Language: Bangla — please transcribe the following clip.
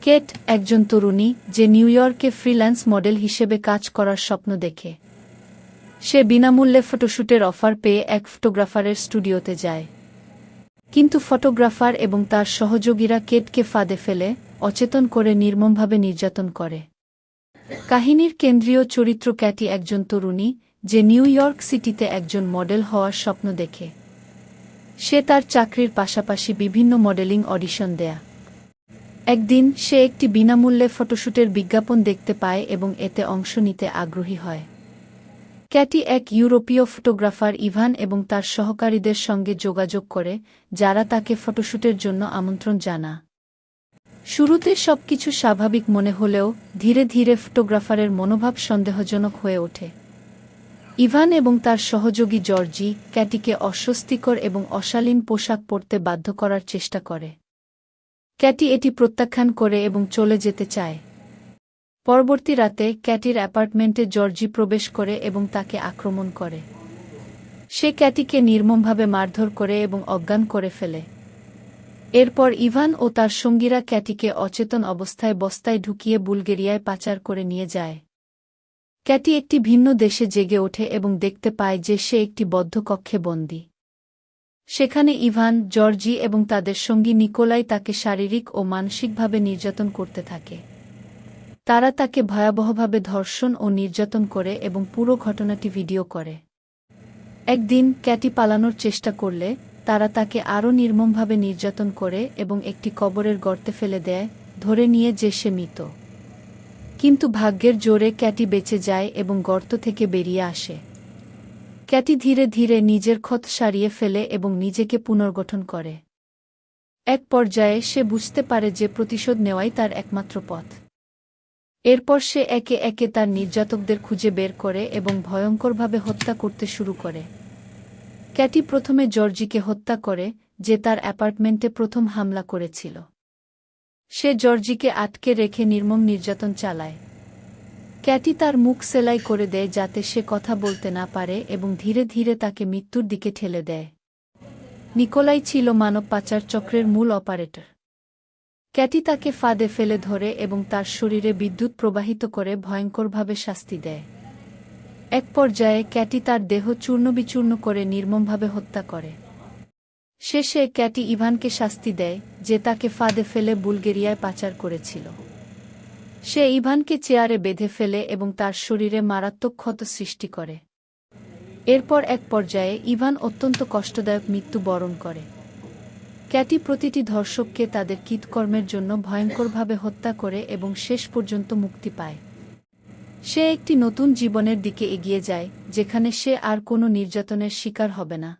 কেট একজন তরুণী যে নিউ ইয়র্কে ফ্রিল্যান্স মডেল হিসেবে কাজ করার স্বপ্ন দেখে। সে বিনামূল্যে ফটোশ্যুটের অফার পেয়ে এক ফটোগ্রাফারের স্টুডিওতে যায়। কিন্তু ফটোগ্রাফার এবং তার সহযোগীরা কেটকে ফাঁদে ফেলে অচেতন করে নির্মমভাবে নির্যাতন করে। কাহিনীর কেন্দ্রীয় চরিত্র ক্যাটি একজন তরুণী যে নিউ ইয়র্ক সিটিতে একজন মডেল হওয়ার স্বপ্ন দেখে। সে তার চাকরির পাশাপাশি বিভিন্ন মডেলিং অডিশন দেয়। একদিন সে একটি বিনামূল্যে ফটোশ্যুটের বিজ্ঞাপন দেখতে পায় এবং এতে অংশ নিতে আগ্রহী হয়। ক্যাটি এক ইউরোপীয় ফটোগ্রাফার ইভান এবং তার সহকারীদের সঙ্গে যোগাযোগ করে, যারা তাকে ফটোশ্যুটের জন্য আমন্ত্রণ জানায়। শুরুতে সবকিছু স্বাভাবিক মনে হলেও ধীরে ধীরে ফটোগ্রাফারের মনোভাব সন্দেহজনক হয়ে ওঠে। ইভান এবং তার সহযোগী জর্জি ক্যাটিকে অস্বস্তিকর এবং অশালীন পোশাক পরতে বাধ্য করার চেষ্টা করে। ক্যাটি এটি প্রত্যাখ্যান করে এবং চলে যেতে চায়। পরবর্তী রাতে ক্যাটির অ্যাপার্টমেন্টে জর্জি প্রবেশ করে এবং তাকে আক্রমণ করে। সে ক্যাটিকে নির্মমভাবে মারধর করে এবং অজ্ঞান করে ফেলে। এরপর ইভান ও তার সঙ্গীরা ক্যাটিকে অচেতন অবস্থায় বস্তায় ঢুকিয়ে বুলগেরিয়ায় পাচার করে নিয়ে যায়। ক্যাটি একটি ভিন্ন দেশে জেগে ওঠে এবং দেখতে পায় যে সে একটি বদ্ধ কক্ষে বন্দী। সেখানে ইভান, জর্জি এবং তাদের সঙ্গী নিকোলাই তাকে শারীরিক ও মানসিকভাবে নির্যাতন করতে থাকে। তারা তাকে ভয়াবহভাবে ধর্ষণ ও নির্যাতন করে এবং পুরো ঘটনাটি ভিডিও করে। একদিন ক্যাটি পালানোর চেষ্টা করলে তারা তাকে আরও নির্মমভাবে নির্যাতন করে এবং একটি কবরের গর্তে ফেলে দেয়, ধরে নিয়ে যে সে মৃত। কিন্তু ভাগ্যের জোরে ক্যাটি বেঁচে যায় এবং গর্ত থেকে বেরিয়ে আসে। ক্যাটি ধীরে ধীরে নিজের ক্ষত সারিয়ে ফেলে এবং নিজেকে পুনর্গঠন করে। এক পর্যায়ে সে বুঝতে পারে যে প্রতিশোধ নেওয়াই তার একমাত্র পথ। এরপর সে একে একে তার নির্যাতকদের খুঁজে বের করে এবং ভয়ঙ্করভাবে হত্যা করতে শুরু করে। ক্যাটি প্রথমে জর্জিকে হত্যা করে, যে তার অ্যাপার্টমেন্টে প্রথম হামলা করেছিল। সে জর্জিকে আটকে রেখে নির্মম নির্যাতন চালায়। ক্যাটি তার মুখ সেলাই করে দেয় যাতে সে কথা বলতে না পারে এবং ধীরে ধীরে তাকে মৃত্যুর দিকে ঠেলে দেয়। নিকোলাই ছিল মানব পাচার চক্রের মূল অপারেটর। ক্যাটি তাকে ফাঁদে ফেলে ধরে এবং তার শরীরে বিদ্যুৎ প্রবাহিত করে ভয়ঙ্করভাবে শাস্তি দেয়। এক পর্যায়ে ক্যাটি তার দেহ চূর্ণবিচূর্ণ করে নির্মমভাবে হত্যা করে। শেষে ক্যাটি ইভানকে শাস্তি দেয়, যে তাকে ফাঁদে ফেলে বুলগেরিয়ায় পাচার করেছিল। সে ইভানকে চেয়ারে বেঁধে ফেলে এবং তার শরীরে মারাত্মক ক্ষত সৃষ্টি করে। এরপর এক পর্যায়ে ইভান অত্যন্ত কষ্টদায়ক মৃত্যু বরণ করে। ক্যাটি প্রতিটি ধর্ষককে তাদের কৃতকর্মের জন্য ভয়ঙ্করভাবে হত্যা করে এবং শেষ পর্যন্ত মুক্তি পায়। সে একটি নতুন জীবনের দিকে এগিয়ে যায়, যেখানে সে আর কোনো নির্যাতনের শিকার হবে না।